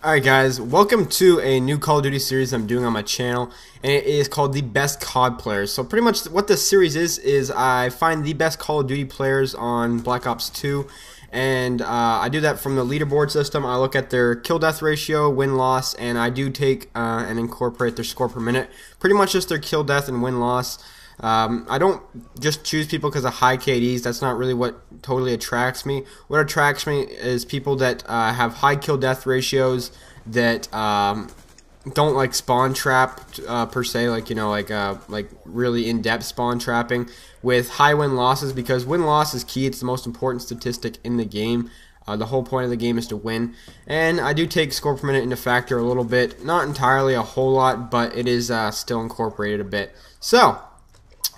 Alright guys, welcome to a new Call of Duty series I'm doing on my channel, and it is called the best COD players. So pretty much what this series is I find the best Call of Duty players on Black Ops 2, and I do that from the leaderboard system. I look at their kill death ratio, win-loss, and I do take and incorporate their score per minute. Pretty much just their kill death and win-loss. I don't just choose people because of high KDs. That's not really what totally attracts me. What attracts me is people that have high kill death ratios, that don't like spawn trap per se, like like really in-depth spawn trapping, with high win losses, because win loss is key. It's the most important statistic in the game. The whole point of the game is to win, and I do take score per minute into factor a little bit, not entirely a whole lot, but it is still incorporated a bit. So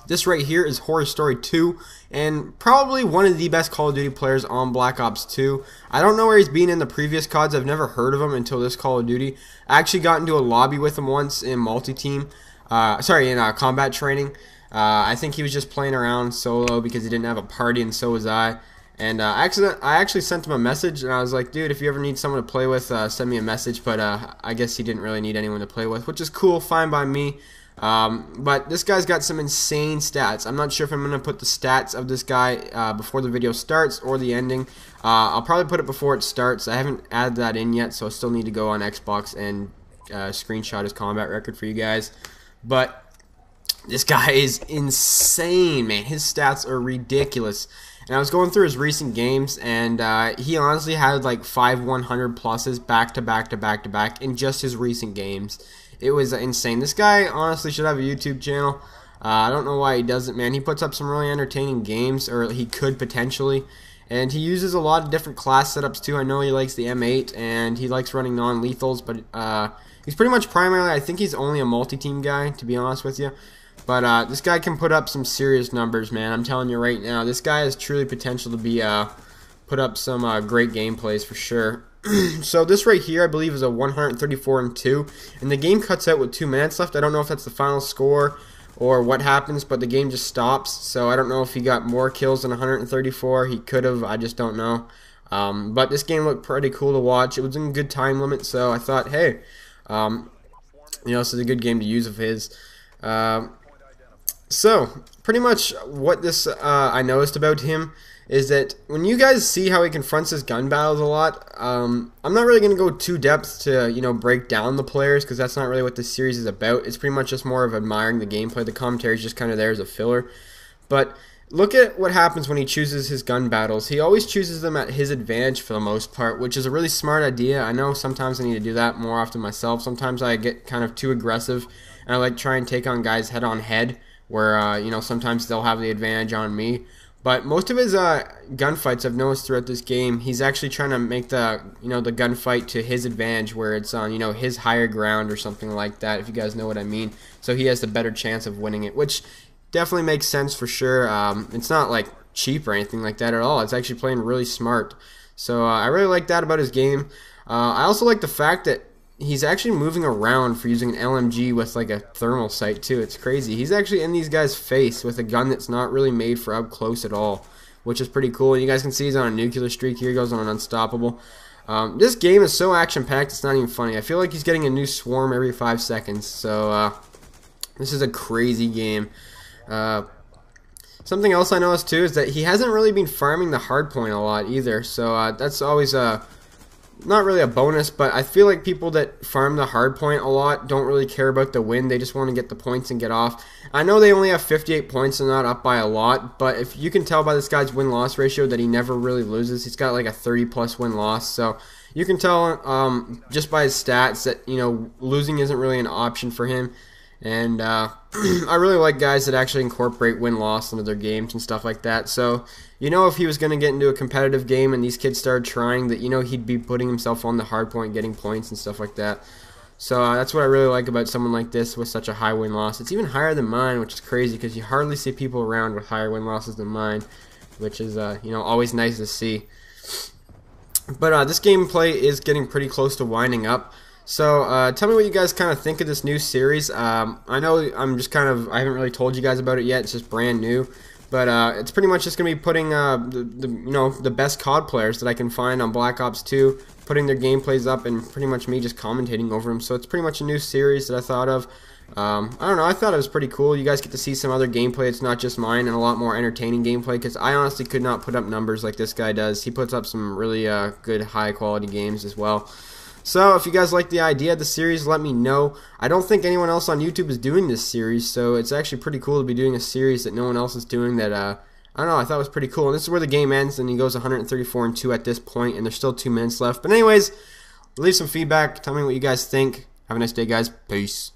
this right here is HorrorStoRy 2, and probably one of the best Call of Duty players on Black Ops 2. I don't know where he's been in the previous CODs. I've never heard of him until this Call of Duty. I actually got into a lobby with him once in multi-team, in combat training. I think he was just playing around solo because he didn't have a party, and so was I. And I actually sent him a message, and I was like, dude, if you ever need someone to play with, send me a message. But I guess he didn't really need anyone to play with, which is cool, fine by me. But this guy's got some insane stats. I'm not sure if I'm going to put the stats of this guy before the video starts or the ending. I'll probably put it before it starts. I haven't added that in yet, so I still need to go on Xbox and screenshot his combat record for you guys. But this guy is insane, man. His stats are ridiculous. And I was going through his recent games, and he honestly had like 5 100 pluses back to back to back to back in just his recent games. It was insane. This guy honestly should have a YouTube channel. I don't know why he doesn't, man. He puts up some really entertaining games, or he could potentially. And he uses a lot of different class setups too. I know he likes the M8, and he likes running non-lethals, but he's pretty much primarily, I think he's only a multi-team guy, to be honest with you. But this guy can put up some serious numbers, man. I'm telling you right now, this guy has truly potential to be put up some great gameplays for sure. So this right here, I believe, is a 134-2, and the game cuts out with 2 minutes left. I don't know if that's the final score or what happens, but the game just stops. So I don't know if he got more kills than 134. He could have. I just don't know. But this game looked pretty cool to watch. It was in a good time limit, so I thought, hey, this is a good game to use of his. So pretty much what this I noticed about him is that when you guys see how he confronts his gun battles a lot, I'm not really going to go too depth to, break down the players, because that's not really what this series is about. It's pretty much just more of admiring the gameplay. The commentary is just kind of there as a filler. But look at what happens when he chooses his gun battles. He always chooses them at his advantage for the most part, which is a really smart idea. I know sometimes I need to do that more often myself. Sometimes I get kind of too aggressive, and I like try and take on guys head on head, where, sometimes they'll have the advantage on me. But most of his gunfights, I've noticed throughout this game, he's actually trying to make the the gunfight to his advantage, where it's on his higher ground or something like that, if you guys know what I mean. So he has the better chance of winning it, which definitely makes sense for sure. It's not like cheap or anything like that at all. It's actually playing really smart. So I really like that about his game. I also like the fact that he's actually moving around for using an LMG with like a thermal sight too. It's crazy. He's actually in these guys' face with a gun that's not really made for up close at all, which is pretty cool. And you guys can see he's on a nuclear streak here. He goes on an unstoppable. This game is so action-packed, it's not even funny. I feel like he's getting a new swarm every 5 seconds. So this is a crazy game. Something else I noticed too is that he hasn't really been farming the hardpoint a lot either. So that's always not really a bonus, but I feel like people that farm the hardpoint a lot don't really care about the win. They just want to get the points and get off. I know they only have 58 points and not up by a lot, but if you can tell by this guy's win-loss ratio that he never really loses. He's got like a 30+ win-loss, so you can tell just by his stats that losing isn't really an option for him. And I really like guys that actually incorporate win-loss into their games and stuff like that. So if he was going to get into a competitive game and these kids started trying, that he'd be putting himself on the hard point, getting points and stuff like that. So that's what I really like about someone like this with such a high win-loss. It's even higher than mine, which is crazy because you hardly see people around with higher win-losses than mine, which is always nice to see. But this gameplay is getting pretty close to winding up. So tell me what you guys kind of think of this new series. I know I haven't really told you guys about it yet. It's just brand new. But it's pretty much just gonna be putting the best COD players that I can find on Black Ops 2, putting their gameplays up, and pretty much me just commentating over them. So it's pretty much a new series that I thought of. I don't know, I thought it was pretty cool. You guys get to see some other gameplay. It's not just mine, and a lot more entertaining gameplay, because I honestly could not put up numbers like this guy does. He puts up some really good high quality games as well. So if you guys like the idea of the series, let me know. I don't think anyone else on YouTube is doing this series, so it's actually pretty cool to be doing a series that no one else is doing that, I don't know, I thought was pretty cool. And this is where the game ends, and he goes 134-2 at this point, and there's still 2 minutes left. But anyways, leave some feedback. Tell me what you guys think. Have a nice day, guys. Peace.